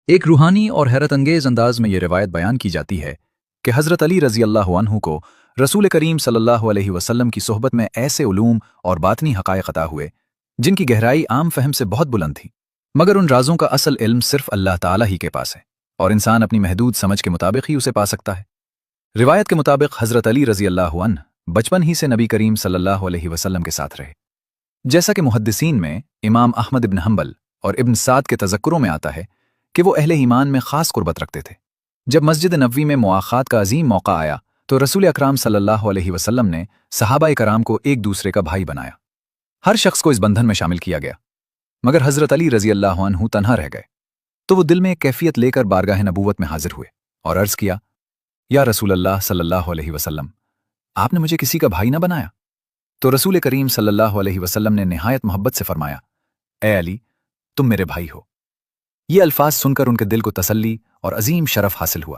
ایک روحانی اور حیرت انگیز انداز میں یہ روایت بیان کی جاتی ہے کہ حضرت علی رضی اللہ عنہ کو رسول کریم صلی اللہ علیہ وسلم کی صحبت میں ایسے علوم اور باطنی حقائق عطا ہوئے جن کی گہرائی عام فہم سے بہت بلند تھی، مگر ان رازوں کا اصل علم صرف اللہ تعالیٰ ہی کے پاس ہے اور انسان اپنی محدود سمجھ کے مطابق ہی اسے پا سکتا ہے۔ روایت کے مطابق حضرت علی رضی اللہ عنہ بچپن ہی سے نبی کریم صلی اللہ علیہ وسلم کے ساتھ رہے، جیسا کہ محدثین میں امام احمد ابن حنبل اور ابن سعد کے تذکروں میں آتا ہے کہ وہ اہل ایمان میں خاص قربت رکھتے تھے۔ جب مسجد نبوی میں مواخات کا عظیم موقع آیا تو رسول اکرم صلی اللہ علیہ وسلم نے صحابہ کرام کو ایک دوسرے کا بھائی بنایا۔ ہر شخص کو اس بندھن میں شامل کیا گیا، مگر حضرت علی رضی اللہ عنہ تنہا رہ گئے، تو وہ دل میں ایک کیفیت لے کر بارگاہ نبوت میں حاضر ہوئے اور عرض کیا، یا رسول اللہ صلی اللہ علیہ وسلم، آپ نے مجھے کسی کا بھائی نہ بنایا؟ تو رسول کریم صلی اللہ علیہ وسلم نے نہایت محبت سے فرمایا، اے علی، تم میرے بھائی ہو۔ یہ الفاظ سن کر ان کے دل کو تسلی اور عظیم شرف حاصل ہوا۔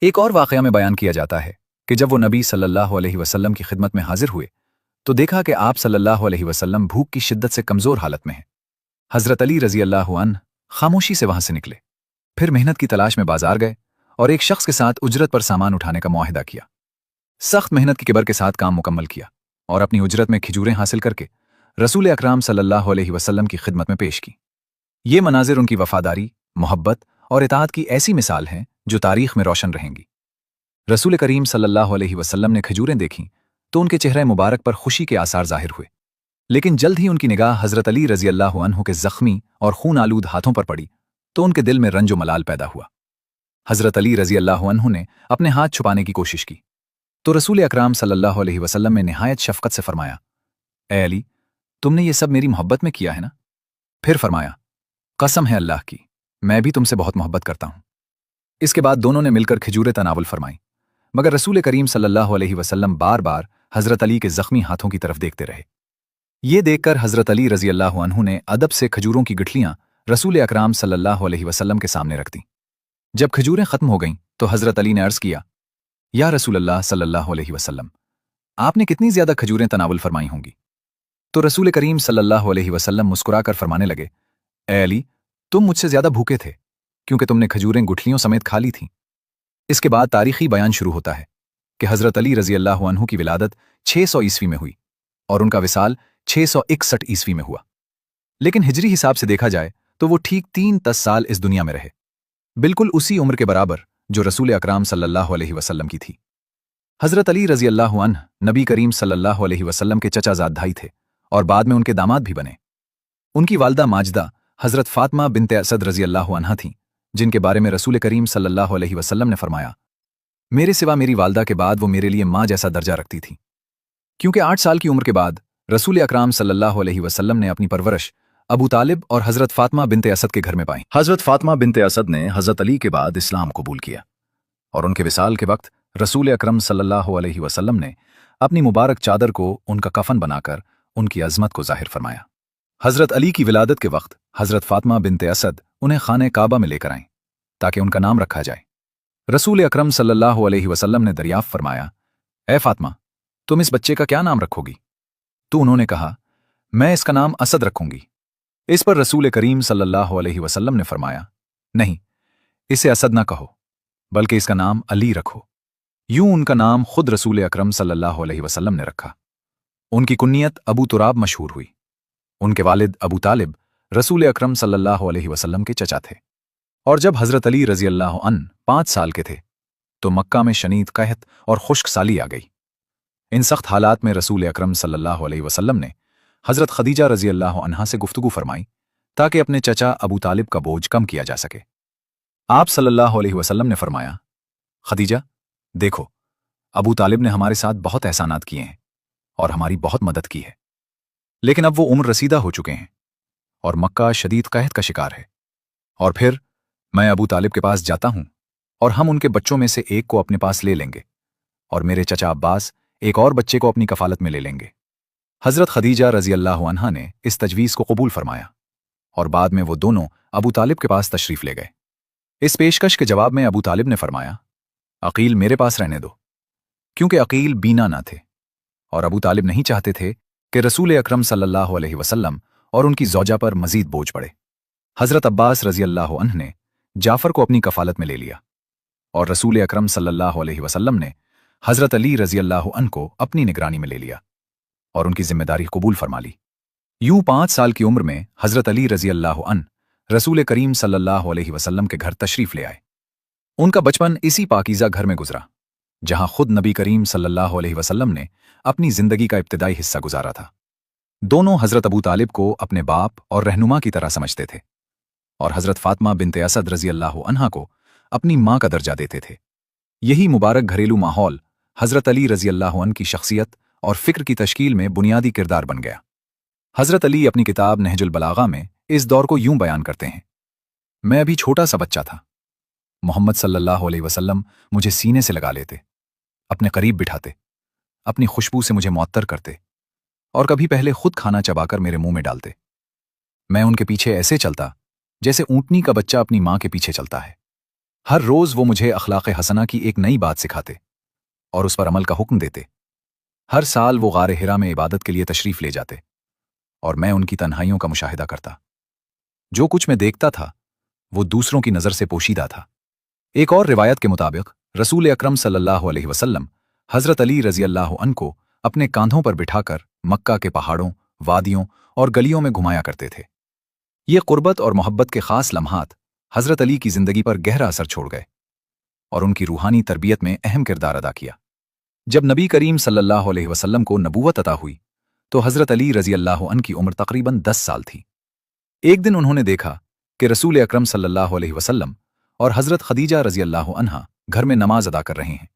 ایک اور واقعہ میں بیان کیا جاتا ہے کہ جب وہ نبی صلی اللہ علیہ وسلم کی خدمت میں حاضر ہوئے تو دیکھا کہ آپ صلی اللہ علیہ وسلم بھوک کی شدت سے کمزور حالت میں ہیں۔ حضرت علی رضی اللہ عنہ خاموشی سے وہاں سے نکلے، پھر محنت کی تلاش میں بازار گئے اور ایک شخص کے ساتھ اجرت پر سامان اٹھانے کا معاہدہ کیا۔ سخت محنت کی کبر کے ساتھ کام مکمل کیا اور اپنی اجرت میں کھجوریں حاصل کر کے رسول اکرم صلی اللہ علیہ وسلم کی خدمت میں پیش کی۔ یہ مناظر ان کی وفاداری، محبت اور اطاعت کی ایسی مثال ہیں جو تاریخ میں روشن رہیں گی۔ رسول کریم صلی اللہ علیہ وسلم نے کھجوریں دیکھیں تو ان کے چہرے مبارک پر خوشی کے آثار ظاہر ہوئے، لیکن جلد ہی ان کی نگاہ حضرت علی رضی اللہ عنہ کے زخمی اور خون آلود ہاتھوں پر پڑی تو ان کے دل میں رنج و ملال پیدا ہوا۔ حضرت علی رضی اللہ عنہ نے اپنے ہاتھ چھپانے کی کوشش کی تو رسول اکرم صلی اللہ علیہ وسلم نے نہایت شفقت سے فرمایا، اے علی، تم نے یہ سب میری محبت میں کیا ہے نا؟ پھر فرمایا، قسم ہے اللہ کی، میں بھی تم سے بہت محبت کرتا ہوں۔ اس کے بعد دونوں نے مل کر کھجوریں تناول فرمائیں، مگر رسول کریم صلی اللہ علیہ وسلم بار بار حضرت علی کے زخمی ہاتھوں کی طرف دیکھتے رہے۔ یہ دیکھ کر حضرت علی رضی اللہ عنہ نے ادب سے کھجوروں کی گٹھلیاں رسول اکرم صلی اللہ علیہ وسلم کے سامنے رکھ دیں۔ جب کھجوریں ختم ہو گئیں تو حضرت علی نے عرض کیا، یا رسول اللہ صلی اللہ علیہ وسلم، آپ نے کتنی زیادہ کھجوریں تناول فرمائی ہوں گی؟ تو رسول کریم صلی اللہ علیہ وسلم مسکرا کر فرمانے لگے، اے علی، تم مجھ سے زیادہ بھوکے تھے کیونکہ تم نے کھجوریں گٹھلیوں سمیت کھا لی تھیں۔ اس کے بعد تاریخی بیان شروع ہوتا ہے کہ حضرت علی رضی اللہ عنہ کی ولادت 600 عیسوی میں ہوئی اور ان کا وصال 661 عیسوی میں ہوا، لیکن ہجری حساب سے دیکھا جائے تو وہ ٹھیک 3 سال اس دنیا میں رہے، بالکل اسی عمر کے برابر جو رسول اکرم صلی اللہ علیہ وسلم کی تھی۔ حضرت علی رضی اللہ عنہ نبی کریم صلی اللہ علیہ وسلم کے چچا زاد بھائی تھے اور بعد میں ان کے داماد بھی بنے۔ ان کی والدہ ماجدہ حضرت فاطمہ بنت اسد رضی اللہ عنہا تھیں، جن کے بارے میں رسول کریم صلی اللہ علیہ وسلم نے فرمایا، میرے سوا میری والدہ کے بعد وہ میرے لیے ماں جیسا درجہ رکھتی تھی۔ کیونکہ 8 سال کی عمر کے بعد رسول اکرم صلی اللہ علیہ وسلم نے اپنی پرورش ابو طالب اور حضرت فاطمہ بنت اسد کے گھر میں پائی۔ حضرت فاطمہ بنت اسد نے حضرت علی کے بعد اسلام قبول کیا اور ان کے وصال کے وقت رسول اکرم صلی اللہ علیہ وسلم نے اپنی مبارک چادر کو ان کا کفن بنا کر ان کی عظمت کو ظاہر فرمایا۔ حضرت علی کی ولادت کے وقت حضرت فاطمہ بنت اسد انہیں خانہ کعبہ میں لے کر آئیں تاکہ ان کا نام رکھا جائے۔ رسول اکرم صلی اللہ علیہ وسلم نے دریافت فرمایا، اے فاطمہ، تم اس بچے کا کیا نام رکھو گی؟ تو انہوں نے کہا، میں اس کا نام اسد رکھوں گی۔ اس پر رسول کریم صلی اللہ علیہ وسلم نے فرمایا، نہیں، اسے اسد نہ کہو، بلکہ اس کا نام علی رکھو۔ یوں ان کا نام خود رسول اکرم صلی اللہ علیہ وسلم نے رکھا۔ ان کی کنیت ابو تراب مشہور ہوئی۔ ان کے والد ابو طالب رسول اکرم صلی اللہ علیہ وسلم کے چچا تھے، اور جب حضرت علی رضی اللہ عنہ 5 سال کے تھے تو مکہ میں شدید قحط اور خشک سالی آ گئی۔ ان سخت حالات میں رسول اکرم صلی اللہ علیہ وسلم نے حضرت خدیجہ رضی اللہ عنہا سے گفتگو فرمائی تاکہ اپنے چچا ابو طالب کا بوجھ کم کیا جا سکے۔ آپ صلی اللہ علیہ وسلم نے فرمایا، خدیجہ، دیکھو، ابو طالب نے ہمارے ساتھ بہت احسانات کیے ہیں اور ہماری بہت مدد کی ہے، لیکن اب وہ عمر رسیدہ ہو چکے ہیں اور مکہ شدید قحط کا شکار ہے، اور پھر میں ابو طالب کے پاس جاتا ہوں اور ہم ان کے بچوں میں سے ایک کو اپنے پاس لے لیں گے اور میرے چچا عباس ایک اور بچے کو اپنی کفالت میں لے لیں گے۔ حضرت خدیجہ رضی اللہ عنہا نے اس تجویز کو قبول فرمایا اور بعد میں وہ دونوں ابو طالب کے پاس تشریف لے گئے۔ اس پیشکش کے جواب میں ابو طالب نے فرمایا، عقیل میرے پاس رہنے دو، کیونکہ عقیل بینا نہ تھے اور ابو طالب نہیں چاہتے تھے کہ رسول اکرم صلی اللہ علیہ وسلم اور ان کی زوجہ پر مزید بوجھ پڑے۔ حضرت عباس رضی اللہ عنہ نے जाफर को अपनी कफालत में ले लिया और रसूल अकरम सल्लल्लाहु अलैहि वसल्लम ने हजरत अली रजी अल्लाह अन को अपनी निगरानी में ले लिया और उनकी जिम्मेदारी कबूल फरमा ली। यूं 5 साल की उम्र में हजरत अली रजी अल्लाह अन रसूल करीम सल्लल्लाहु अलैहि वसल्लम के घर तशरीफ ले आए। उनका बचपन इसी पाकीज़ा घर में गुजरा जहां खुद नबी करीम सल्लल्लाहु अलैहि वसल्लम ने अपनी जिंदगी का इब्तिदाई हिस्सा गुजारा था। दोनों हजरत अबू तालिब को अपने बाप और रहनुमा की तरह समझते थे और हजरत फातिमा बिनते असद रजी अल्लाह अन्हा को अपनी मां का दर्जा देते थे। यही मुबारक घरेलू माहौल हजरत अली रजी अल्लाह अन्ह की शख्सियत और फिक्र की तश्कील में बुनियादी किरदार बन गया। हजरत अली अपनी किताब नहजुल बलागा में इस दौर को यूं बयान करते हैं, मैं अभी छोटा सा बच्चा था। मोहम्मद सल्लल्लाहु अलैहि वसल्लम मुझे सीने से लगा लेते, अपने करीब बिठाते, अपनी खुशबू से मुझे मुअत्तर करते और कभी पहले खुद खाना चबाकर मेरे मुंह में डालते। मैं उनके पीछे ऐसे चलता जैसे ऊंटनी का बच्चा अपनी मां के पीछे चलता है। हर रोज वो मुझे अखलाक हसना की एक नई बात सिखाते और उस पर अमल का हुक्म देते। हर साल वो गारे हिरा में इबादत के लिए तशरीफ ले जाते और मैं उनकी तन्हाइयों का मुशाहिदा करता। जो कुछ मैं देखता था वो दूसरों की नजर से पोशीदा था। एक और रिवायत के मुताबिक रसूल अकरम सल्लल्लाहु अलैहि वसल्लम हजरत अली रजी अल्लाह अन को अपने कांधों पर बिठाकर मक्का के पहाड़ों, वादियों और गलियों में घुमाया करते थे। ये कुर्बत और मोहब्बत के खास लम्हात हजरत अली की जिंदगी पर गहरा असर छोड़ गए और उनकी रूहानी तरबियत में अहम किरदार अदा किया। जब नबी करीम सल्लल्लाहु अलैहि वसल्लम को नबूवत अता हुई तो हजरत अली रजी अल्लाह अन की उम्र तकरीबन 10 साल थी। एक दिन उन्होंने देखा कि रसूल अकरम सल्लल्लाहु अलैहि वसल्लम और हजरत खदीजा रजी अल्लाह अन्हा घर में नमाज अदा कर रहे हैं,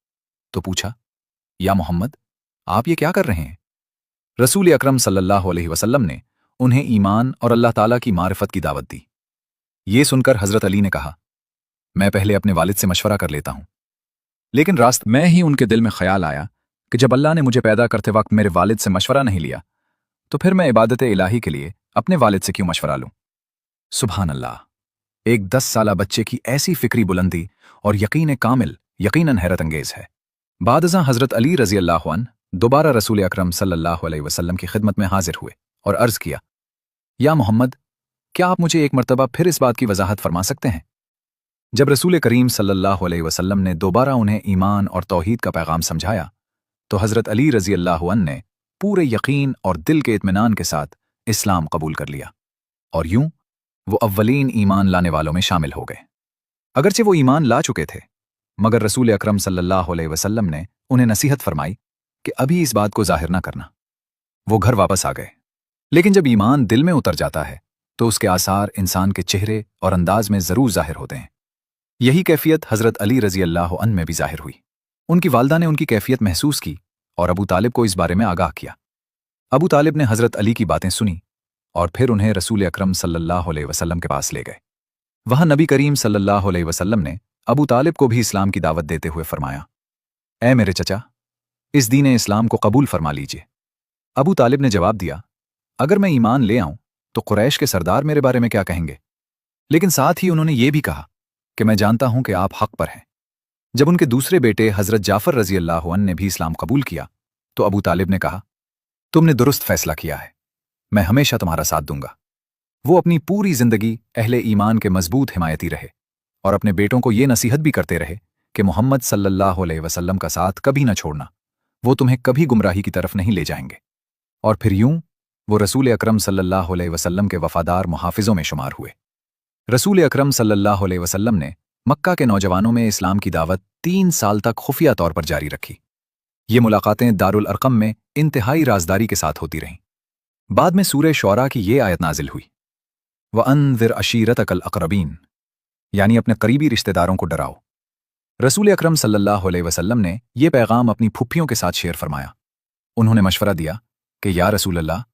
तो पूछा, या मोहम्मद, आप ये क्या कर रहे हैं? रसूल अकरम सल्लल्लाहु अलैहि वसल्लम ने उन्हें ईमान और अल्लाह ताला की मारिफत की दावत दी। ये सुनकर हजरत अली ने कहा, मैं पहले अपने वालिद से मशवरा कर लेता हूं। लेकिन रास्त में ही उनके दिल में ख्याल आया कि जब अल्लाह ने मुझे पैदा करते वक्त मेरे वालिद से मशवरा नहीं लिया तो फिर मैं इबादत इलाही के लिए अपने वालिद से क्यों मशवरा लूं। सुभान अल्लाह, एक 10 साला बच्चे की ऐसी फिक्री बुलंदी और यकीन कामिल यकीनन हैरत अंगेज है। बादशाह हजरत अली रजी अल्लाह अन्हु दोबारा रसूल अकरम सल्लल्लाहु अलैहि वसल्लम की खिदमत में हाजिर हुए और अर्ज किया, या मोहम्मद, क्या आप मुझे एक मर्तबा फिर इस बात की वजाहत फरमा सकते हैं? जब रसूल करीम सल्लल्लाहु अलैहि वसल्लम ने दोबारा उन्हें ईमान और तौहीद का पैगाम समझाया तो हजरत अली रजी अल्लाह अन्हु ने पूरे यकीन और दिल के इत्मीनान के साथ इस्लाम कबूल कर लिया और यूं वो अव्वलीन ईमान लाने वालों में शामिल हो गए। अगरचे वो ईमान ला चुके थे मगर रसूल अकरम सल्लल्लाहु अलैहि वसल्लम ने उन्हें नसीहत फरमाई कि अभी इस बात को जाहिर ना करना। वो घर वापस आ गए। लेकिन जब ईमान दिल में उतर जाता है तो उसके आसार इंसान के चेहरे और अंदाज में जरूर जाहिर होते हैं। यही कैफियत हजरत अली रजी अल्लाह अन्हु में भी जाहिर हुई। उनकी वालदा ने उनकी कैफियत महसूस की और अबू तालिब को इस बारे में आगाह किया। अबू तालिब ने हजरत अली की बातें सुनी और फिर उन्हें रसूल अकरम सल्लल्लाहु अलैहि वसल्लम के पास ले गए। वहां नबी करीम सल्लल्लाहु अलैहि वसल्लम ने अबू तालिब को भी इस्लाम की दावत देते हुए फरमाया, ऐ मेरे चचा, इस दीन इस्लाम को कबूल फरमा लीजिए। अबू तालिब ने जवाब दिया, अगर मैं ईमान ले आऊं तो कुरैश के सरदार मेरे बारे में क्या कहेंगे? लेकिन साथ ही उन्होंने ये भी कहा कि मैं जानता हूं कि आप हक पर हैं। जब उनके दूसरे बेटे हजरत जाफर रजी अल्लाह अन्हु ने भी इस्लाम कबूल किया तो अबू तालिब ने कहा, तुमने दुरुस्त फैसला किया है, मैं हमेशा तुम्हारा साथ दूंगा। वो अपनी पूरी जिंदगी अहले ईमान के मजबूत हिमायती रहे और अपने बेटों को ये नसीहत भी करते रहे कि मोहम्मद सल्लल्लाहु अलैहि वसल्लम का साथ कभी न छोड़ना, वो तुम्हें कभी गुमराही की तरफ नहीं ले जाएंगे। और फिर यूं वो रसूल अकरम सल्लल्लाहु अलैहि वसल्लम के वफादार मुहाफिजों में शुमार हुए। रसूल अकरम सल्लल्लाहु अलैहि वसल्लम ने मक्का के नौजवानों में इस्लाम की दावत 3 साल तक खुफिया तौर पर जारी रखी। ये मुलाकातें दारुल अरकम में इंतहाई राजदारी के साथ होती रहीं। बाद में सूरह शुअरा की ये आयत नाजिल हुई, वअन्ज़िर अशीरतकल अक़रबीन, यानी अपने करीबी रिश्तेदारों को डराओ। रसूल अकरम सल्लल्लाहु अलैहि वसल्लम ने यह पैगाम अपनी फुप्पियों के साथ शेयर फरमाया। उन्होंने मशवरा दिया कि या रसूल अल्लाह,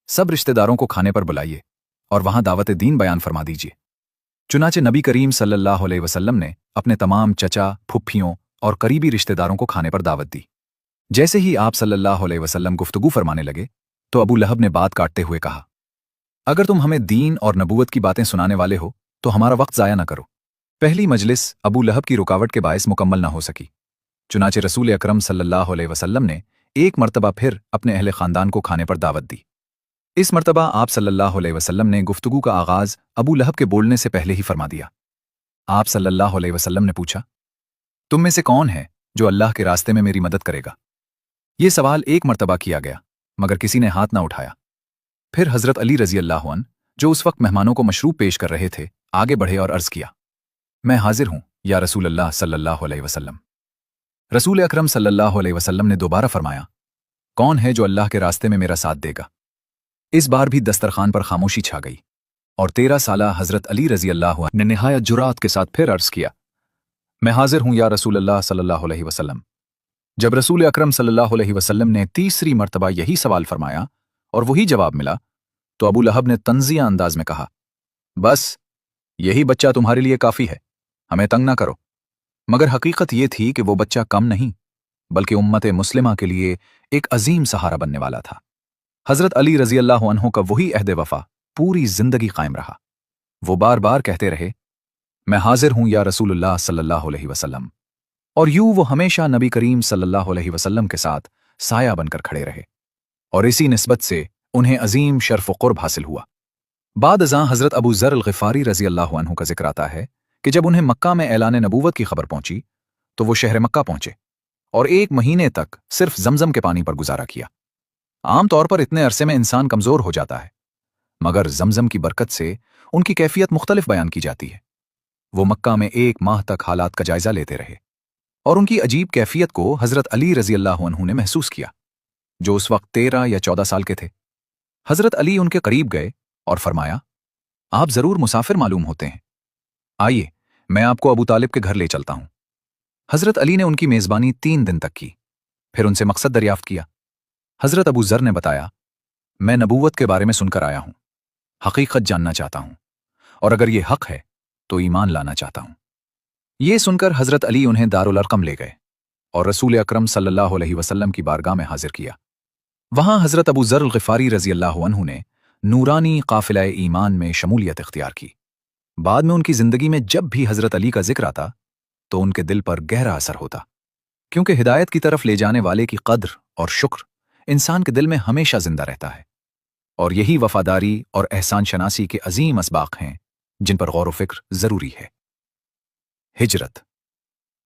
सब रिश्तेदारों को खाने पर बुलाइए और वहां दावत दीन बयान फरमा दीजिए। चुनाचे नबी करीम सल्लल्लाहु अलैहि वसल्लम ने अपने तमाम चचा, फुप्पियों और करीबी रिश्तेदारों को खाने पर दावत दी। जैसे ही आप सल्लल्लाहु अलैहि वसल्लम गुफ्तगू फरमाने लगे तो अबू लहब ने बात काटते हुए कहा, अगर तुम हमें दीन और नबूवत की बातें सुनाने वाले हो तो हमारा वक्त जाया न करो। पहली मजलिस अबू लहब की रुकावट के बायस मुकम्मल न हो सकी। चुनाचे रसूल अकरम सल्लल्लाहु अलैहि वसल्लम ने एक मर्तबा फिर अपने अहले खानदान को खाने पर दावत दी। इस मर्तबा आप सल्लल्लाहु अलैहि वसल्लम ने गुफ्तगू का आगाज अबू लहब के बोलने से पहले ही फरमा दिया। आप सल्लल्लाहु अलैहि वसल्लम ने पूछा, तुम में से कौन है जो अल्लाह के रास्ते में मेरी मदद करेगा? ये सवाल एक मर्तबा किया गया, मगर किसी ने हाथ ना उठाया। फिर हजरत अली रजी अल्लाह अन्हु, जो उस वक्त मेहमानों को मशरूब पेश कर रहे थे, आगे बढ़े और अर्ज किया, मैं हाजिर हूं या रसूल अल्लाह सल्लल्लाहु अलैहि वसल्लम। रसूल अकरम सल्लल्लाहु अलैहि वसल्लम ने दोबारा फरमाया, कौन है जो अल्लाह के रास्ते में मेरा साथ देगा? इस बार भी दस्तरखान पर खामोशी छा गई और 13 साला हजरत अली रजी अल्लाह अन्हु ने निहायत जुरात के साथ फिर अर्ज किया, मैं हाजिर हूं या रसूल अल्लाह सल्लल्लाहु अलैहि वसल्लम। जब रसूल अकरम सल्लल्लाहु अलैहि वसल्लम ने तीसरी मर्तबा यही सवाल फरमाया और वही जवाब मिला, तो अबू लहब ने तंजिया अंदाज में कहा, बस यही बच्चा तुम्हारे लिए काफी है, हमें तंग ना करो। मगर हकीकत ये थी कि वो बच्चा कम नहीं, बल्कि उम्मत मुस्लिमा के लिए एक अजीम सहारा बनने वाला था। हजरत अली रजी अल्लाह अन्हु का वही अहद वफा पूरी जिंदगी कायम रहा। वो बार बार कहते रहे, मैं हाजिर हूं या रसूलुल्लाह सल्लल्लाहु अलैहि वसल्लम, और यूं वो हमेशा नबी करीम सल्लल्लाहु अलैहि वसल्लम के साथ साया बनकर खड़े रहे, और इसी निस्बत से उन्हें अजीम शर्फ व कुर्ब हासिल हुआ। बाद अज़ां हजरत अबू ज़र अल-ग़िफ़ारी रजी अल्लाह अन्हु का जिक्र आता है कि जब उन्हें मक्का में ऐलान नबूवत की खबर पहुंची तो वो शहर मक्का पहुंचे और 1 महीने तक सिर्फ जमजम के पानी पर गुजारा किया। आमतौर पर इतने अरसे में इंसान कमजोर हो जाता है, मगर जमजम की बरकत से उनकी कैफियत मुख्तलिफ बयान की जाती है। वो मक्का में 1 माह तक हालात का जायजा लेते रहे और उनकी अजीब कैफियत को हजरत अली रजी अल्लाह अन्हु ने महसूस किया, जो उस वक्त 13 या 14 साल के थे। हजरत अली उनके करीब गए और फरमाया, आप जरूर मुसाफिर मालूम होते हैं, आइए मैं आपको अबू तालिब के घर ले चलता हूं। हजरत अली ने उनकी मेजबानी 3 दिन तक की, फिर उनसे मकसद दरियाफ्त किया। हजरत अबू जर ने बताया, मैं नबूवत के बारे में सुनकर आया हूं, हकीकत जानना चाहता हूं, और अगर ये हक है तो ईमान लाना चाहता हूं। ये सुनकर हजरत अली उन्हें दारुल अरकम ले गए और रसूल अकरम सल्लल्लाहु अलैहि वसल्लम की बारगाह में हाजिर किया। वहां हजरत अबू ज़र अल-ग़िफ़ारी रजी अल्लाह अन्हु ने नूरानी काफ़िला ईमान में शमूलियत इख्तियार की। बाद में उनकी जिंदगी में जब भी हजरत अली का जिक्र आता तो उनके दिल पर गहरा असर होता, क्योंकि हिदायत की तरफ ले जाने वाले की कद्र और शुक्र इंसान के दिल में हमेशा जिंदा रहता है, और यही वफादारी और एहसान शनासी के अजीम असबाक हैं जिन पर गौर व फिक्र जरूरी है। हिजरत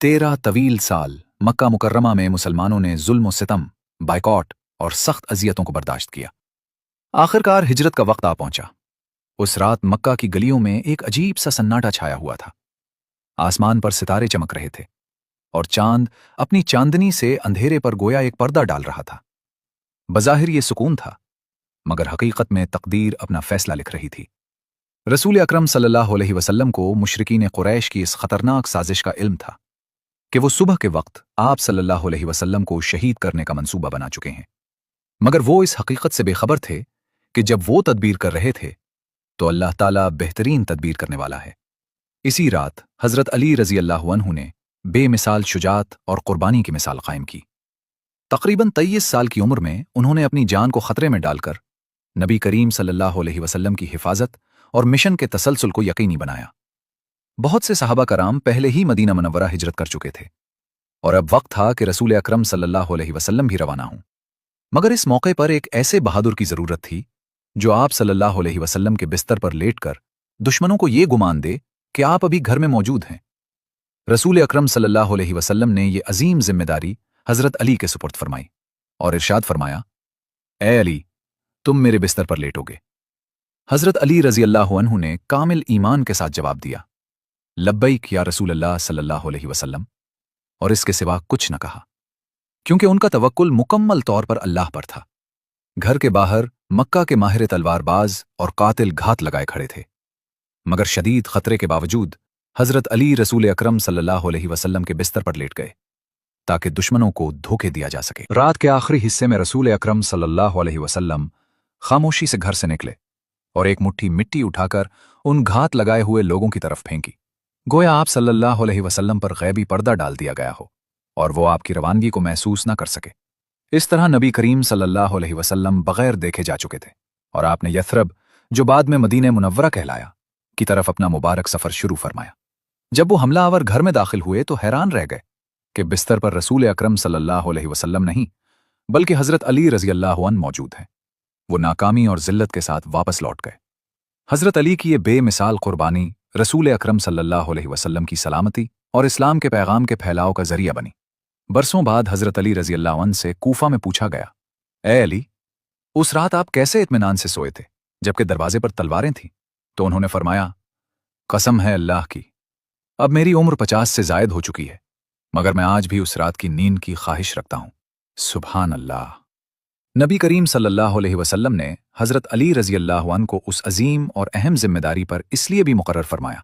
13 तवील साल मक्का मुकर्रमा में मुसलमानों ने जुल्म व सितम, बाइकॉट और सख्त अजियतों को बर्दाश्त किया। आखिरकार हिजरत का वक्त आ पहुंचा। उस रात मक्का की गलियों में एक अजीब सा सन्नाटा छाया हुआ था। आसमान पर सितारे चमक रहे थे और चांद अपनी चांदनी से अंधेरे पर गोया एक पर्दा डाल रहा था। बज़ाहिर ये सुकून था, मगर हकीकत में तकदीर अपना फैसला लिख रही थी। रसूल अकरम सल्लल्लाहु अलैहि वसल्लम को मुशरिकीन कुरैश की इस खतरनाक साजिश का इल्म था कि वो सुबह के वक्त आप सल्लल्लाहु अलैहि वसल्लम को शहीद करने का मंसूबा बना चुके हैं, मगर वो इस हकीकत से बेखबर थे कि जब वो तदबीर कर रहे थे तो अल्लाह ताला बेहतरीन तदबीर करने वाला है। इसी रात हजरत अली रजी अल्लाह अन्हु ने बेमिसाल शुजात और कुर्बानी की मिसाल कायम की। तकरीबन 23 साल की उम्र में उन्होंने अपनी जान को खतरे में डालकर नबी करीम सल्लल्लाहु अलैहि वसल्लम की हिफाजत और मिशन के तसलसल को यकीनी बनाया। बहुत से सहाबा कराम पहले ही मदीना मुनव्वरा हिजरत कर चुके थे और अब वक्त था कि रसूल अकरम सल्लल्लाहु अलैहि वसल्लम भी रवाना हों, मगर इस मौके पर एक ऐसे बहादुर की जरूरत थी जो आप सल्लल्लाहु अलैहि वसल्लम के बिस्तर पर लेटकर दुश्मनों को ये गुमान दे कि आप अभी घर में मौजूद हैं। रसूल अकरम सल्लल्लाहु अलैहि वसल्लम ने ये अजीम जिम्मेदारी हजरत अली के सुपुर्द फरमाई और इरशाद फरमाया, ए अली, तुम मेरे बिस्तर पर लेटोगे। हजरत अली रजी अल्लाह अन्हु ने कामिल ईमान के साथ जवाब दिया, लब्बैक या रसूल अल्लाह सल्लल्लाहु अलैहि वसल्लम, और इसके सिवा कुछ न कहा, क्योंकि उनका तवक्कुल मुकम्मल तौर पर अल्लाह पर था। घर के बाहर मक्का के माहिर तलवारबाज और कातिल घात लगाए खड़े थे, मगर शदीद खतरे के बावजूद हजरत अली रसूल अकरम सल्लल्लाहु अलैहि वसल्लम के बिस्तर पर लेट गए ताकि दुश्मनों को धोखे दिया जा सके। रात के आखिरी हिस्से में रसूल अकरम सल्लल्लाहु अलैहि वसल्लम खामोशी से घर से निकले और एक मुट्ठी मिट्टी उठाकर उन घात लगाए हुए लोगों की तरफ फेंकी, गोया आप सल्लल्लाहु अलैहि वसल्लम पर गैबी पर्दा डाल दिया गया हो और वो आपकी रवानगी को महसूस न कर सके। इस तरह नबी करीम सल्लल्लाहु अलैहि वसल्लम बगैर देखे जा चुके थे और आपने यथरब, जो बाद में मदीने मुनव्वरा कहलाया, की तरफ अपना मुबारक सफर शुरू फरमाया। जब वो हमलावर घर में दाखिल हुए तो हैरान रह गए कि बिस्तर पर रसूल अकरम सल्लल्लाहु अलैहि वसल्लम नहीं बल्कि हजरत अली रजी अल्लाह अन्हु मौजूद हैं। वो नाकामी और जिल्लत के साथ वापस लौट गए। हजरत अली की ये बेमिसाल कुर्बानी रसूल अकरम सल्लल्लाहु अलैहि वसल्लम की सलामती और इस्लाम के पैगाम के फैलाव का जरिया बनी। बरसों बाद हजरत अली रजी अल्लाह अन्हु से कूफा में पूछा गया, ए अली, उस रात आप कैसे इत्मीनान से सोए थे जबकि दरवाजे पर तलवारें थीं? तो उन्होंने फरमाया, कसम है अल्लाह की, अब मेरी उम्र 50 से जायद हो चुकी है, मगर मैं आज भी उस रात की नींद की ख्वाहिश रखता हूं। सुभान अल्लाह। नबी करीम सल्लल्लाहु अलैहि वसल्लम ने हजरत अली रजी अल्लाह अन्हु को उस अजीम और अहम जिम्मेदारी पर इसलिए भी मुकर्रर फरमाया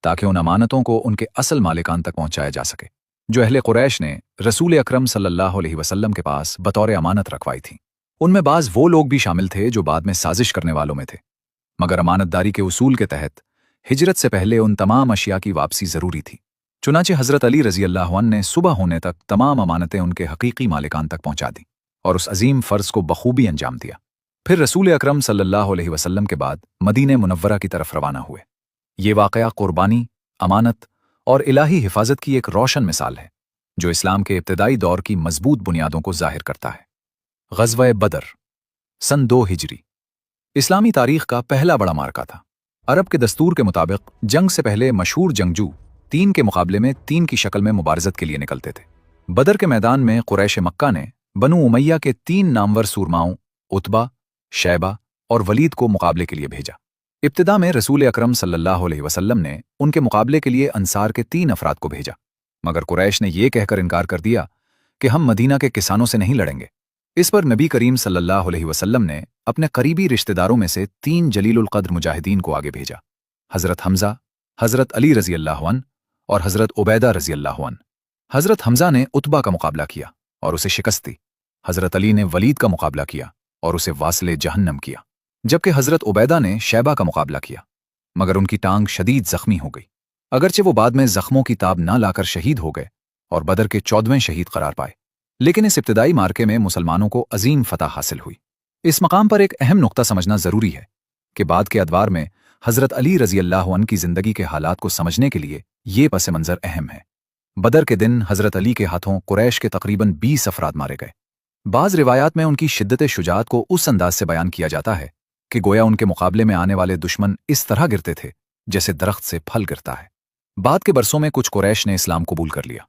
ताकि उन अमानतों को उनके असल मालिकान तक पहुंचाया जा सके जो अहले कुरैश ने रसूल अकरम सल्लल्लाहु अलैहि वसल्लम के पास बतौर अमानत रखवाई थी। उनमें बाज वो लोग भी शामिल थे जो बाद में साजिश करने वालों में थे, मगर अमानतदारी के उसूल के तहत हिजरत से पहले उन तमाम अशिया की वापसी जरूरी थी। चुनांचे हजरत अली रजी अल्लाह अन्हु ने सुबह होने तक तमाम अमानतें उनके हकीकी मालिकान तक पहुंचा दी और उस अजीम फ़र्ज को बखूबी अंजाम दिया। फिर रसूल अकरम सल्लल्लाहु अलैहि वसल्लम के बाद मदीने मुनव्वरा की तरफ रवाना हुए। ये वाक़या कुर्बानी, अमानत और इलाही हिफाजत की एक रोशन मिसाल है जो इस्लाम के इब्तदाई दौर की मजबूत बुनियादों को जाहिर करता है। ग़ज़वा बदर सन 2 हिजरी इस्लामी तारीख का पहला बड़ा मार्का था। अरब के दस्तूर के मुताबिक जंग से पहले मशहूर जंगजू 3 के मुकाबले में 3 की शक्ल में मुबारजत के लिए निकलते थे। बदर के मैदान में कुरैश मक्का ने बनु उमैया के 3 नामवर सूरमाओं उतबा, शैबा और वलीद को मुकाबले के लिए भेजा। इब्तिदा में रसूल अकरम सल्लल्लाहु अलैहि वसल्लम ने उनके मुकाबले के लिए अंसार के 3 अफराद को भेजा, मगर कुरैश ने यह कहकर इनकार कर दिया कि हम मदीना के किसानों से नहीं लड़ेंगे। इस पर नबी करीम सल्लल्लाहु अलैहि वसल्लम ने अपने करीबी रिश्तेदारों में से 3 जलीलुल क़द्र मुजाहिदीन को आगे भेजा, हज़रत हमज़ा, हज़रत अली रज़ी अल्लाह अन्हु और हज़रत उबैदा रज़ी अल्लाह अन्हु। हज़रत हमज़ा ने उतबा का मुकाबला किया और उसे शिकस्त दी। हज़रत अली ने वलीद का मुकाबला किया और उसे वासिले जहन्नम किया, जबकि हज़रत उबैदा ने शैबा का मुकाबला किया, मगर उनकी टांग शदीद जख्मी हो गई। अगरचे वो बाद में जख्मों की ताब ना लाकर शहीद हो गए और बदर के 14वें शहीद करार पाए, लेकिन इस इब्तिदाई मार्के में मुसलमानों को अजीम फतह हासिल हुई। इस मकाम पर एक अहम नुक्ता समझना जरूरी है कि बाद के अदवार में हज़रत अली रज़ी अल्लाह अन्हु की जिंदगी के हालात को समझने के लिए ये पस मंजर अहम है। बदर के दिन हज़रत अली के हाथों कुरैश के तकरीबन 20 अफराद मारे गए। बाज़ रिवायात में उनकी शिद्दत शुजाअत को उस अंदाज से बयान किया जाता है कि गोया उनके मुकाबले में आने वाले दुश्मन इस तरह गिरते थे जैसे दरख्त से फल गिरता है। बाद के बरसों में कुछ कुरैश ने इस्लाम कबूल कर लिया,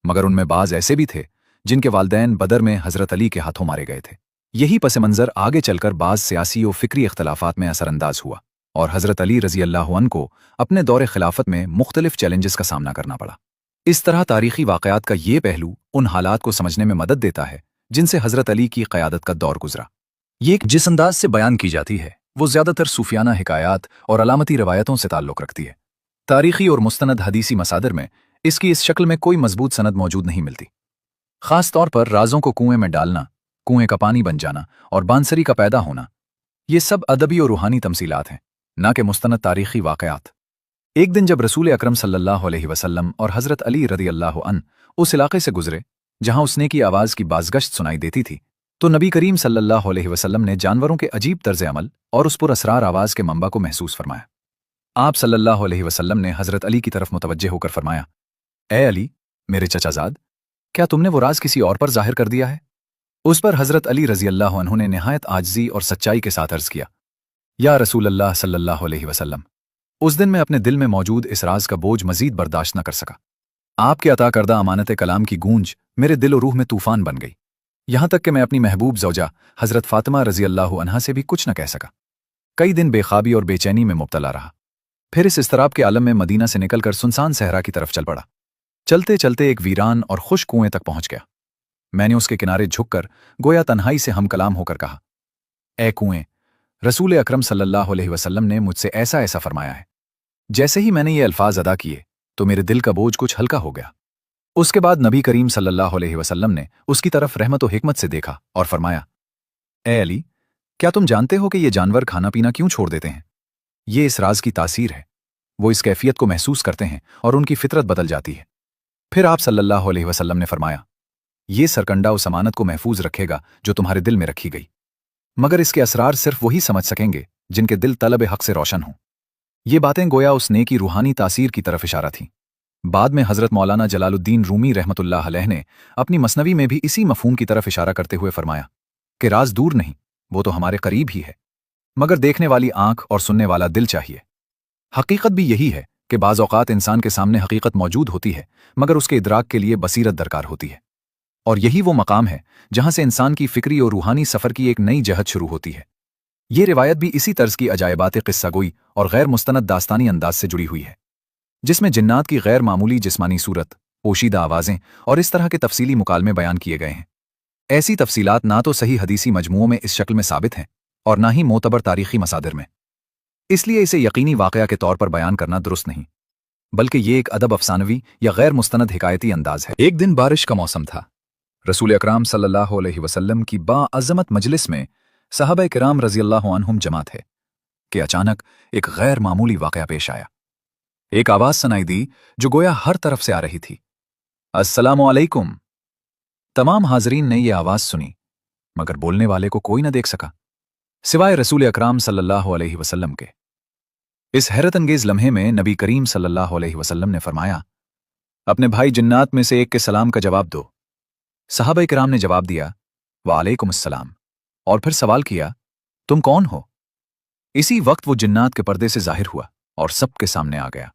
मगर उनमें बाज़ ऐसे भी थे जिनके वालदैन बदर में हज़रत अली के हाथों मारे गए थे। यही पस मंजर आगे चलकर बाज़ सियासी और फ़िक्री इख्तलाफात में असरअंदाज हुआ और हज़रत अली रज़ी अल्लाह अन्हु को अपने दौरे खिलाफत में मुख्तलिफ चैलेंजेस का सामना करना पड़ा। इस तरह तारीखी वाक़यात का ये पहलू उन हालात को समझने में मदद देता है जिनसे हज़रत अली की क़यादत का दौर गुजरा। ये जिस अंदाज से बयान की जाती है वो ज़्यादातर सूफियाना हिकायात और अलामती रवायतों से ताल्लुक़ रखती है। तारीखी और मुस्तनद हदीसी मसादर में इसकी इस शक्ल में कोई मजबूत सनद मौजूद नहीं मिलती। ख़ास तौर पर राज़ों को कुएं में डालना, कुएं का पानी बन जाना और बांसरी का पैदा होना, ये सब अदबी और रूहानी तमसीलात हैं, न कि मुस्तनद तारीखी वाक़यात। एक दिन जब रसूल अकरम सल्लल्लाहु अलैहि वसल्लम और हज़रत अली रज़ी अल्लाह अन्हु उस इलाक़े से गुजरे जहां उसने की आवाज़ की बाज़गश्त सुनाई देती थी, तो नबी करीम सल्लल्लाहु अलैहि वसल्लम ने जानवरों के अजीब तर्ज अमल और उस पर असरार आवाज़ के मंबा को महसूस फरमाया। आप सल्लल्लाहु अलैहि वसल्लम ने हज़रत अली की तरफ मुतवज्जे होकर फरमाया, ए अली, मेरे चचाजाद, क्या तुमने वो राज किसी और पर जाहिर कर दिया है? उस पर हज़रत अली रज़ी अल्लाह अन्हु ने निहायत आजिज़ी और सच्चाई के साथ अर्ज़ किया, या रसूल अल्लाह सल्लल्लाहु अलैहि वसल्लम, उस दिन मैं अपने दिल में मौजूद इस राज का बोझ मजीद बर्दाश्त न कर सका। आपके अता करदा अमानत कलाम की गूंज मेरे दिल और रूह में तूफ़ान बन गई, यहाँ तक कि मैं अपनी महबूब ज़ौजा हज़रत फ़ातिमा रज़ी अल्लाह अन्हा से भी कुछ न कह सका। कई दिन बेखाबी और बेचैनी में मुब्तला रहा। फिर इस इस्तराब के आलम में मदीना से निकलकर सुनसान सहरा की तरफ चल पड़ा। चलते चलते एक वीरान और खुश कुएं तक पहुंच गया। मैंने उसके किनारे झुककर गोया तन्हाई से हम कलाम होकर कहा, ए कुएं, रसूल अकरम सल्लल्लाहु अलैहि वसल्लम ने मुझसे ऐसा ऐसा फरमाया है। जैसे ही मैंने ये अल्फाज अदा किए तो मेरे दिल का बोझ कुछ हल्का हो गया। उसके बाद नबी करीम सल्लल्लाहु अलैहि वसल्लम ने उसकी तरफ रहमत और हिकमत से देखा और फरमाया, ए अली, क्या तुम जानते हो कि ये जानवर खाना पीना क्यों छोड़ देते हैं? ये इस राज की तासीर है। वो इस कैफियत को महसूस करते हैं और उनकी फितरत बदल जाती है। फिर आप सल्लल्लाहु अलैहि वसल्लम ने फरमाया, ये सरकंडा उस अमानत को महफूज रखेगा जो तुम्हारे दिल में रखी गई, मगर इसके असरार सिर्फ वही समझ सकेंगे जिनके दिल तलब हक से रोशन हों। ये बातें गोया उस नेकी रूहानी तासीर की तरफ इशारा थीं। बाद में हज़रत मौलाना जलालुद्दीन रूमी रहमतुल्लाह अलैह ने अपनी मसनवी में भी इसी मफहूम की तरफ इशारा करते हुए फरमाया कि राज दूर नहीं, वो तो हमारे करीब ही है, मगर देखने वाली आंख और सुनने वाला दिल चाहिए। हकीकत भी यही है कि बाज़ औक़ात इंसान के सामने हकीकत मौजूद होती है, मगर उसके इदराक के लिए बसीरत दरकार होती है। और यही वो मकाम है जहां से इंसान की फिक्री और रूहानी सफ़र की एक नई जहत शुरू होती है। ये रिवायत भी इसी तर्ज की अजायबात क़िस्सागोई और गैर मुस्तनद दास्तानी अंदाज से जुड़ी हुई है, जिसमें जिन्नात की गैर मामूली जिस्मानी सूरत, पोशीदा आवाज़ें और इस तरह के तफसीली मुकालमे बयान किए गए हैं। ऐसी तफसीलात ना तो सही हदीसी मजमुओं में इस शक्ल में साबित हैं और ना ही मोतबर तारीखी मसादिर में, इसलिए इसे यकीनी वाक़या के तौर पर बयान करना दुरुस्त नहीं, बल्कि ये एक अदब अफसानवी या गैर मुस्तनद हिकायती अंदाज है। एक दिन बारिश का मौसम था। रसूल अकराम सल्लल्लाहु अलैहि वसल्लम की बाअज़मत मजलिस में सहाबा किराम रज़ियल्लाहु अन्हुम जमा थे कि अचानक एक गैर मामूली वाक़या पेश आया। एक आवाज़ सुनाई दी जो गोया हर तरफ से आ रही थी, अस्सलामु अलैकुम। तमाम हाज़रीन ने यह आवाज़ सुनी, मगर बोलने वाले को कोई न देख सका सिवाय रसूल अकराम सल्लल्लाहु अलैहि वसल्लम के। इस हैरत अंगेज लम्हे में नबी करीम सल्लल्लाहु अलैहि वसल्लम ने फरमाया, अपने भाई जिन्नात में से एक के सलाम का जवाब दो। सहाबा किराम ने जवाब दिया, वालेकुम अस्सलाम, और फिर सवाल किया, तुम कौन हो? इसी वक्त वो जिन्नात के पर्दे से जाहिर हुआ और सबके सामने आ गया।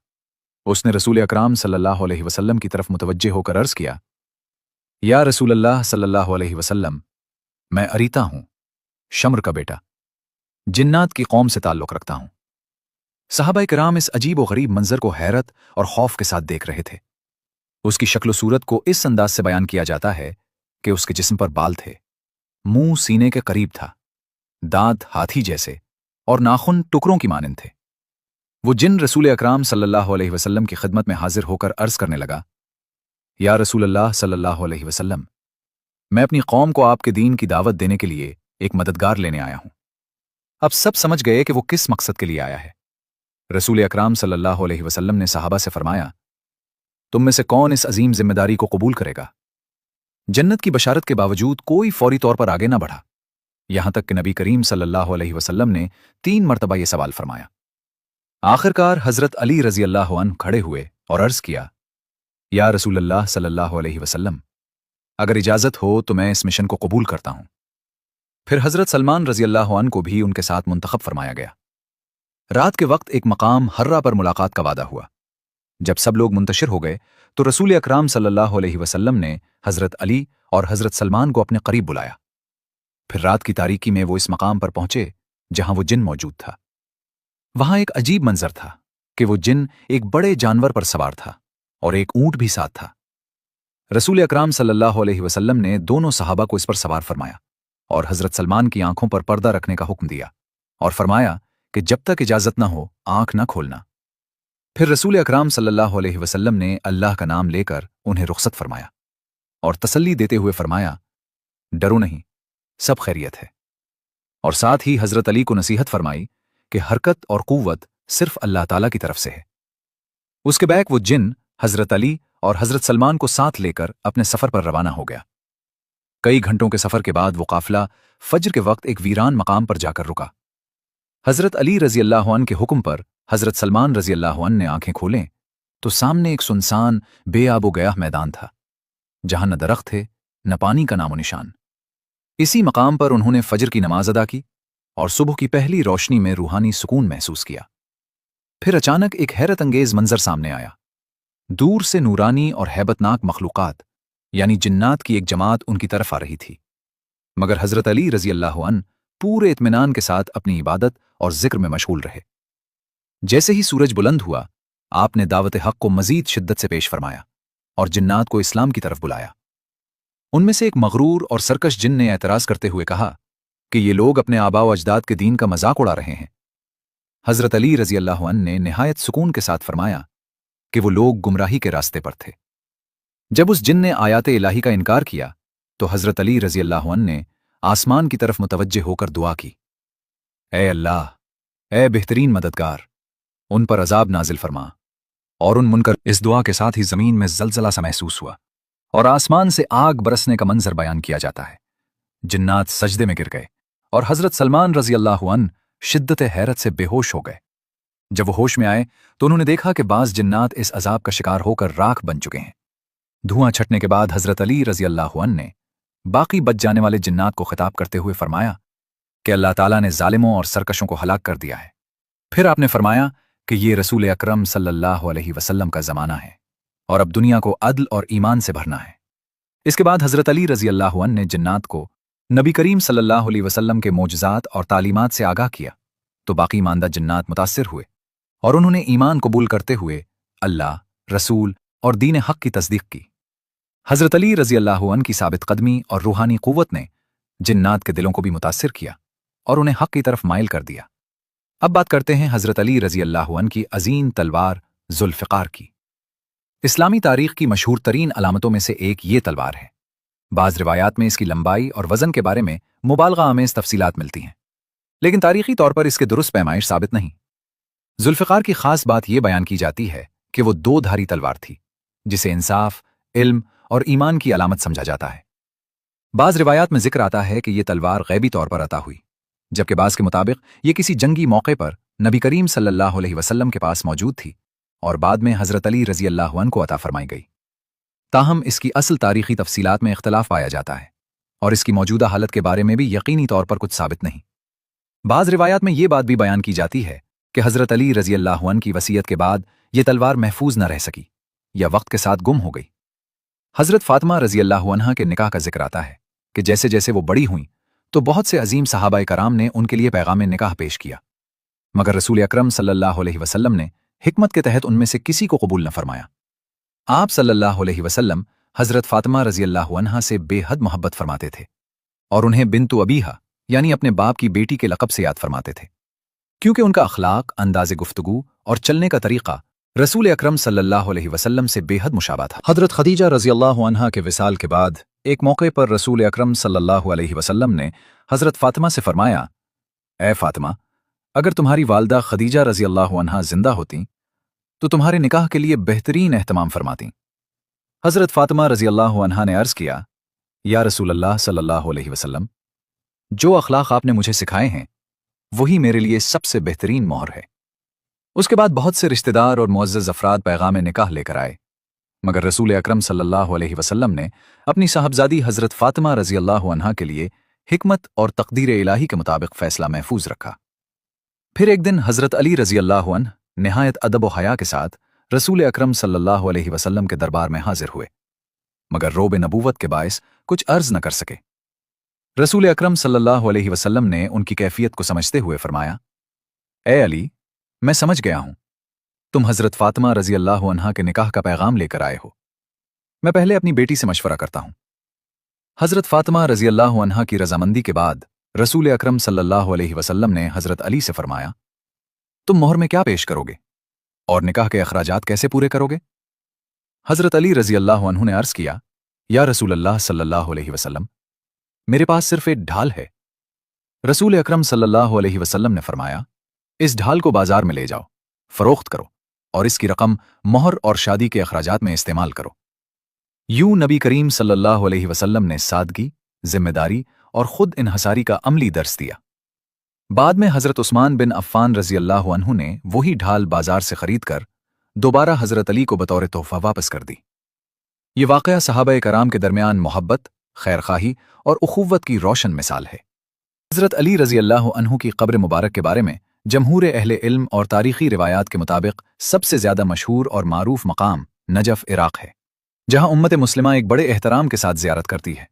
उसने रसूल अकराम सल्लल्लाहु अलैहि वसल्लम की तरफ मुतवज्जे होकर अर्ज किया, या रसूल अल्लाह सल्लल्लाहु अलैहि वसल्लम, मैं अरीता हूं, शम्र का बेटा, जिन्नात की कौम से ताल्लुक रखता हूं। सहाबा किराम इस अजीब व गरीब मंजर को हैरत और खौफ के साथ देख रहे थे। उसकी शक्ल सूरत को इस अंदाज से बयान किया जाता है कि उसके जिस्म पर बाल थे, मुंह सीने के करीब था, दांत हाथी जैसे और नाखून टुकड़ों की मानिंद थे। वो जिन रसूल अकराम सल्लल्लाहु अलैहि वसल्लम की खिदमत में हाजिर होकर अर्ज करने लगा, या रसूल अल्लाह सल्लल्लाहु अलैहि वसल्लम, मैं अपनी कौम को आपके दीन की दावत देने के लिए एक मददगार लेने आया हूं। अब सब समझ गए कि वो किस मकसद के लिए आया है। रसूल अकराम सल्लल्लाहु अलैहि वसल्लम ने सहाबा से फरमाया, तुम में से कौन इस अजीम जिम्मेदारी को कबूल करेगा? जन्नत की बशारत के बावजूद कोई फौरी तौर पर आगे ना बढ़ा, यहां तक कि नबी करीम सल्लल्लाहु अलैहि वसल्लम ने 3 मरतबा यह सवाल फरमाया। आखिरकार हजरत अली रज़ियल्लाहु अन्हु खड़े हुए और अर्ज किया, या रसूल अल्लाह सल्लल्लाहु अलैहि वसल्लम, अगर इजाजत हो तो मैं इस मिशन को कबूल करता हूं। फिर हजरत सलमान रज़ियल्लाहु अन्हु को भी उनके साथ मुंतखब फरमाया गया। रात के वक्त एक मकाम हर्रा पर मुलाकात का वादा हुआ। जब सब लोग मुंतशिर हो गए तो रसूल अकराम सल्लल्लाहु अलैहि वसल्लम ने हजरत अली और हजरत सलमान को अपने करीब बुलाया। फिर रात की तारीकी में वो इस मकाम पर पहुंचे जहां वो जिन मौजूद था। वहां एक अजीब मंजर था कि वो जिन एक बड़े जानवर पर सवार था और एक ऊंट भी साथ था। रसूल अकराम सल्लल्लाहु अलैहि वसल्लम ने दोनों सहाबा को इस पर सवार फरमाया और हजरत सलमान की आंखों पर पर्दा रखने का हुक्म दिया और फरमाया कि जब तक इजाजत न हो आंख न खोलना। फिर रसूल अकराम सल्लल्लाहु अलैहि वसल्लम ने अल्लाह का नाम लेकर उन्हें रुखसत फरमाया और तसल्ली देते हुए फरमाया, डरो नहीं, सब खैरियत है। और साथ ही हजरत अली को नसीहत फरमाई कि हरकत और कुव्वत सिर्फ अल्लाह ताला की तरफ से है। उसके बैक वो जिन हजरत अली और हजरत सलमान को साथ लेकर अपने सफर पर रवाना हो गया। कई घंटों के सफर के बाद वो काफिला फज्र के वक्त एक वीरान मकाम पर जाकर रुका। हजरत अली रज़ियल्लाहु अन्हु के हुक्म पर हजरत सलमान रज़ियल्लाहु अन्हु ने आंखें खोलें तो सामने एक सुनसान बेआबो गया मैदान था, जहां न दरख्त थे न पानी का नामो निशान। इसी मकाम पर उन्होंने फजर की नमाज अदा की और सुबह की पहली रोशनी में रूहानी सुकून महसूस किया। फिर अचानक एक हैरत अंगेज मंजर सामने आया। दूर से नूरानी और हैबतनाक मखलूकात यानी जिन्नात की एक जमात उनकी तरफ आ रही थी, मगर हजरत अली रज़ियल्लाहु अन्हु पूरे इत्मीनान के साथ अपनी इबादत और जिक्र में मशगूल रहे। जैसे ही सूरज बुलंद हुआ, आपने दावत हक को मजीद शिद्दत से पेश फरमाया और जिन्नात को इस्लाम की तरफ बुलाया। उनमें से एक मगरूर और सरकश जिन ने एतराज करते हुए कहा कि ये लोग अपने आबा व अजदाद के दीन का मजाक उड़ा रहे हैं। हजरत अली रज़ियल्लाहु अन्हु ने निहायत सुकून के साथ फरमाया कि वो लोग गुमराही के रास्ते पर थे। जब उस जिन ने आयात इलाही का इनकार किया तो हजरत अली रज़ियल्लाहु अन्हु ने आसमान की तरफ मुतवज्जे होकर दुआ की, ए अल्लाह, ए बेहतरीन मददगार, उन पर अजाब नाजिल फरमा। और उन मुनकर इस दुआ के साथ ही जमीन में जलजला सा महसूस हुआ और आसमान से आग बरसने का मंजर बयान किया जाता है। जिन्नात सजदे में गिर गए और हजरत सलमान रज़ियल्लाहु अन्हु शिद्दत हैरत से बेहोश हो गए। जब वो होश में आए तो उन्होंने देखा कि बाज जिन्नात इस अजाब का शिकार होकर राख बन चुके हैं। धुआं छटने के बाद हजरत अली रज़ियल्लाहु अन्हु ने बाकी बच जाने वाले जिन्नात को खिताब करते हुए फरमाया कि अल्लाह ताला ने जालिमों और सरकशों को हलाक कर दिया है। फिर आपने फरमाया کہ یہ रसूल अकरम सल्लल्लाहु अलैहि वसल्लम का ज़माना है और अब दुनिया को अदल और ईमान से भरना है। इसके बाद हज़रत अली रज़ी अल्लाह अन्हु ने जिन्नात को नबी करीम सल्लल्लाहु अलैहि वसल्लम के मोजज़ात और तालीमात से आगाह किया, तो बाकी ईमानदार जिन्नात मुतासिर हुए और उन्होंने ईमान कबूल करते हुए अल्लाह, रसूल और दीन हक़ की तस्दीक की। हज़रत अली रज़ी अल्लाह अन्हु की साबित कदमी और रूहानी क़ुव्वत ने जिन्नात के दिलों को भी मुतासिर किया और उन्हें हक़ की तरफ माइल कर दिया। अब बात करते हैं हज़रत अली रज़ी अल्लाह अन्हु की अज़ीम तलवार ज़ुल्फ़िकार की। इस्लामी तारीख़ की मशहूर तरीन अलामतों में से एक ये तलवार है। बाज़ रिवायात में इसकी लंबाई और वज़न के बारे में मुबालगा आमेज़ तफसीलात मिलती हैं, लेकिन तारीख़ी तौर पर इसके दुरुस्त पैमाइश साबित नहीं। ज़ुल्फ़िकार की ख़ास बात यह बयान की जाती है कि वो दो धारी तलवार थी, जिसे इंसाफ, इल्म और ईमान की अलामत समझा जाता है। बाज़ रिवायात में जिक्र आता है कि यह तलवार गैबी तौर पर अता हुई, जबकि बाज़ के मुताबिक ये किसी जंगी मौके पर नबी करीम सल्लल्लाहु अलैहि वसल्लम के पास मौजूद थी और बाद में हज़रत अली रज़ी अल्लाह अन्हु को अता फरमाई गई। ताहम इसकी असल तारीख़ी तफसीलात में इख्तलाफ पाया जाता है और इसकी मौजूदा हालत के बारे में भी यकीनी तौर पर कुछ साबित नहीं। बाज़ रिवायात में ये बात भी बयान की जाती है कि हज़रत अली रज़ी अल्लाह अन्हु की वसीयत के बाद ये तलवार महफूज न रह सकी या वक्त के साथ गुम हो गई। हज़रत फ़ातिमा रज़ी अल्लाह अन्हा के निकाह का जिक्र आता है कि जैसे जैसे वो बड़ी हुईं तो बहुत से अजीम सहाबाए कराम ने उनके लिए पैगाम निकाह पेश किया, मगर रसूल अकरम सल्लल्लाहु अलैहि वसल्लम ने हिकमत के तहत उनमें से किसी को कबूल न फरमाया। आप सल्लल्लाहु अलैहि वसल्लम हज़रत फ़ातिमा रज़ी अल्लाह अन्हा से बेहद मोहब्बत फरमाते थे और उन्हें बिन्तु अबीहा यानी अपने बाप की बेटी के लक़ब से याद फरमाते थे, क्योंकि उनका अखलाक, अंदाज़े गुफ्तगू और चलने का तरीक़ा रसूल अकरम सल्लल्लाहु अलैहि वसल्लम से बेहद मुशाबा था। हज़रत खदीजा रज़ी अल्लाह अन्हा के विसाल के बाद एक मौके पर रसूल अकरम सल्लल्लाहु अलैहि वसल्लम ने हज़रत फ़ातिमा से फरमाया, ए फ़ातिमा, अगर तुम्हारी वालदा खदीजा रज़ी अल्लाह अन्हा जिंदा होती तो तुम्हारे निकाह के लिए बेहतरीन एहतमाम फरमाती। हज़रत फ़ातिमा रज़ी अल्लाह अन्हा ने अर्ज़ किया, या रसूल अल्लाह सल्लल्लाहु अलैहि वसल्लम, जो अखलाक आपने मुझे सिखाए हैं वही मेरे लिए सबसे बेहतरीन मोहर है। उसके बाद बहुत से रिश्तेदार और मुअज़्ज़ज़ अफ़राद पैगाम निकाह लेकर आए, मगर रसूल अकरम सल्लल्लाहु अलैहि वसल्लम ने अपनी साहबजादी हज़रत फ़ातिमा रज़ी अल्लाह अन्हा के लिए हिकमत और तक़दीर इलाही के मुताबिक फ़ैसला महफूज रखा। फिर एक दिन हज़रत अली रज़ी अल्लाह अन्हु निहायत अदब व हया के साथ रसूल अकरम सल्लल्लाहु अलैहि वसल्लम के दरबार में हाजिर हुए, मगर रोब नबूवत के बायस कुछ अर्ज़ न कर सके। रसूल अकरम सल्लल्लाहु अलैहि वसल्लम ने उनकी कैफियत को समझते हुए फरमाया, ए अली, मैं समझ गया हूं, तुम हज़रत फ़ातिमा रज़ी अल्लाह अन्हा के निकाह का पैगाम लेकर आए हो। मैं पहले अपनी बेटी से मशवरा करता हूं। हज़रत फ़ातिमा रज़ी अल्लाह अन्हा की रज़ामंदी के बाद रसूल अकरम सल्लल्लाहु अलैहि वसल्लम ने हज़रत अली से फरमाया, तुम मोहर में क्या पेश करोगे और निकाह के अखराजात कैसे पूरे करोगे? हज़रत अली रज़ी अल्लाह अन्हु ने अर्ज़ किया, या रसूल अल्लाह सल्लल्लाहु अलैहि वसल्लम, मेरे पास सिर्फ एक ढाल है। रसूल अकरम सल्लल्लाहु अलैहि वसल्लम ने फरमाया, इस ढाल को बाजार में ले जाओ, फ़रोख्त करो और इसकी रकम मोहर और शादी के अखराजात में इस्तेमाल करो। यूं नबी करीम सल्लल्लाहु अलैहि वसल्लम ने सादगी, जिम्मेदारी और खुद इन्हसारी का अमली दर्स दिया। बाद में हज़रत उस्मान बिन अफ़्फ़ान रज़ी अल्लाह अन्हु ने वही ढाल बाजार से खरीद कर दोबारा हज़रत अली को बतौर तोहफ़ा वापस कर दी। ये वाक़या सहाबाए कराम के दरमियान मोहब्बत, खैरखाही और उख़ुव्वत की रोशन मिसाल है। हज़रत अली रज़ी अल्लाह अन्हु की क़ब्र मुबारक के बारे में जमहूर अहले इल्म और तारीख़ी रिवायात के मुताबिक सबसे ज़्यादा मशहूर और मारूफ मकाम नजफ़, इराक़ है, जहाँ उम्मत मुस्लिमा एक बड़े एहतराम के साथ ज़ियारत करती है।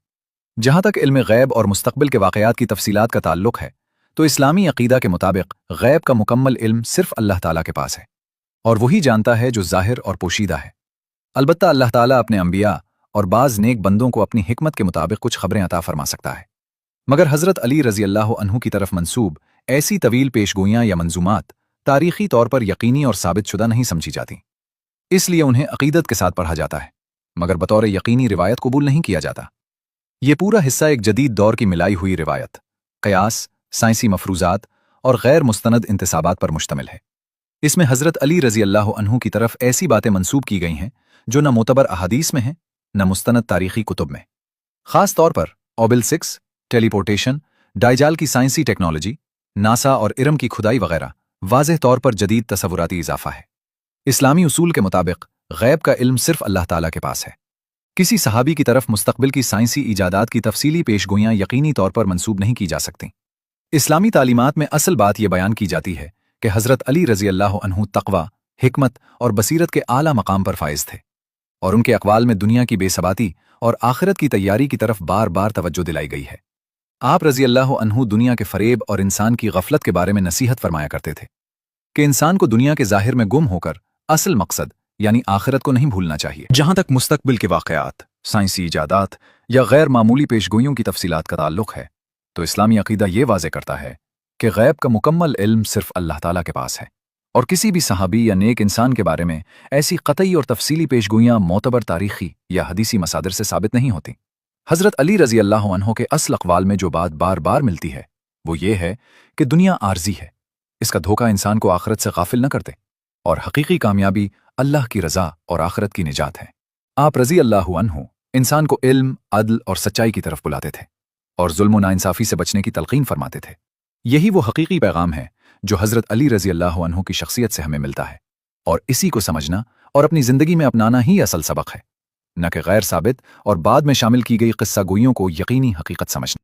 जहाँ तक इल्म गैब और मुस्तक़बिल के वाक़यात की तफसीलात का ताल्लुक़ है, तो इस्लामी अक़ीदा के मुताबिक गैब का मुकम्मल इल्म सिर्फ़ अल्लाह ताला के पास है और वही जानता है जो ज़ाहिर और पोशीदा है। अलबत्ता अल्लाह ताला अपने अंबिया और बाज़ नेक बंदों को अपनी हिकमत के मुताबिक कुछ खबरें अता फरमा सकता है, मगर हज़रत अली रज़ी अल्लाह अन्हु की तरफ मंसूब ऐसी तवील पेशगोइयाँ या मंजूमात तारीख़ी तौर पर यकीनी और साबित शुदा नहीं समझी जाती, इसलिए उन्हें अक़ीदत के साथ पढ़ा जाता है, मगर बतौर यकीनी रिवायत कबूल नहीं किया जाता। ये पूरा हिस्सा एक जदीद दौर की मिलाई हुई रिवायत, क़यास, साइंसी मफरूज़ात और गैर मुस्तनद इंतसाबात पर मुश्तमिल है। इसमें हज़रत अली रज़ी अल्लाह अन्हु की तरफ ऐसी बातें मंसूब की गई हैं जो न मोतबर अहादीस में हैं न मुस्तनद तारीख़ी कुतुब में। ख़ास तौर पर ओबिल 6, टेलीपोर्टेशन, डाइजाल की साइंसी टेक्नोलॉजी, नासा और इरम की खुदाई वगैरह वाज़ेह तौर पर जदीद तसव्वुराती इजाफ़ा है। इस्लामी उसूल के मुताबिक गैब का इल्म सिर्फ अल्लाह ताला के पास है। किसी सहाबी की तरफ मुस्तक़बिल की साइंसी इजादात की तफसीली पेशगोइयाँ यकीनी तौर पर मंसूब नहीं की जा सकती। इस्लामी तालीमात में असल बात यह बयान की जाती है کہ حضرت علی رضی اللہ عنہ تقوی، حکمت اور بصیرت کے اعلیٰ مقام پر فائز تھے، اور ان کے اقوال میں دنیا کی بے ثباتی اور آخرت کی تیاری کی طرف بار بار توجہ دلائی گئی ہے۔ آپ رضی اللہ عنہ دنیا کے فریب اور انسان کی غفلت کے بارے میں نصیحت فرمایا کرتے تھے کہ انسان کو دنیا کے ظاہر میں گم ہو کر اصل مقصد یعنی آخرت کو نہیں بھولنا چاہیے۔ جہاں تک مستقبل کے واقعات، سائنسی ایجادات یا غیر معمولی پیشگوئیوں کی تفصیلات کا تعلق ہے، تو اسلامی عقیدہ یہ واضح کرتا ہے کہ غیب کا مکمل علم صرف اللہ تعالیٰ کے پاس ہے، اور کسی بھی صحابی یا نیک انسان کے بارے میں ایسی قطعی اور تفصیلی پیشگوئیاں معتبر تاریخی یا حدیثی مصادر سے ثابت نہیں ہوتی۔ حضرت علی رضی اللہ عنہ کے اصل اقوال میں جو بات بار بار ملتی ہے وہ یہ ہے کہ دنیا عارضی ہے، اس کا دھوکہ انسان کو آخرت سے غافل نہ کرتے، اور حقیقی کامیابی اللہ کی رضا اور آخرت کی نجات ہے۔ آپ رضی اللہ عنہ انسان کو علم، عدل اور سچائی کی طرف بلاتے تھے، اور ظلم و ناانصافی سے بچنے کی تلقین فرماتے تھے۔ یہی وہ حقیقی پیغام ہے جو حضرت علی رضی اللہ عنہ کی شخصیت سے ہمیں ملتا ہے، اور اسی کو سمجھنا اور اپنی زندگی میں اپنانا ہی اصل سبق ہے، نہ کہ غیر ثابت اور بعد میں شامل کی گئی قصہ گوئیوں کو یقینی حقیقت سمجھنا۔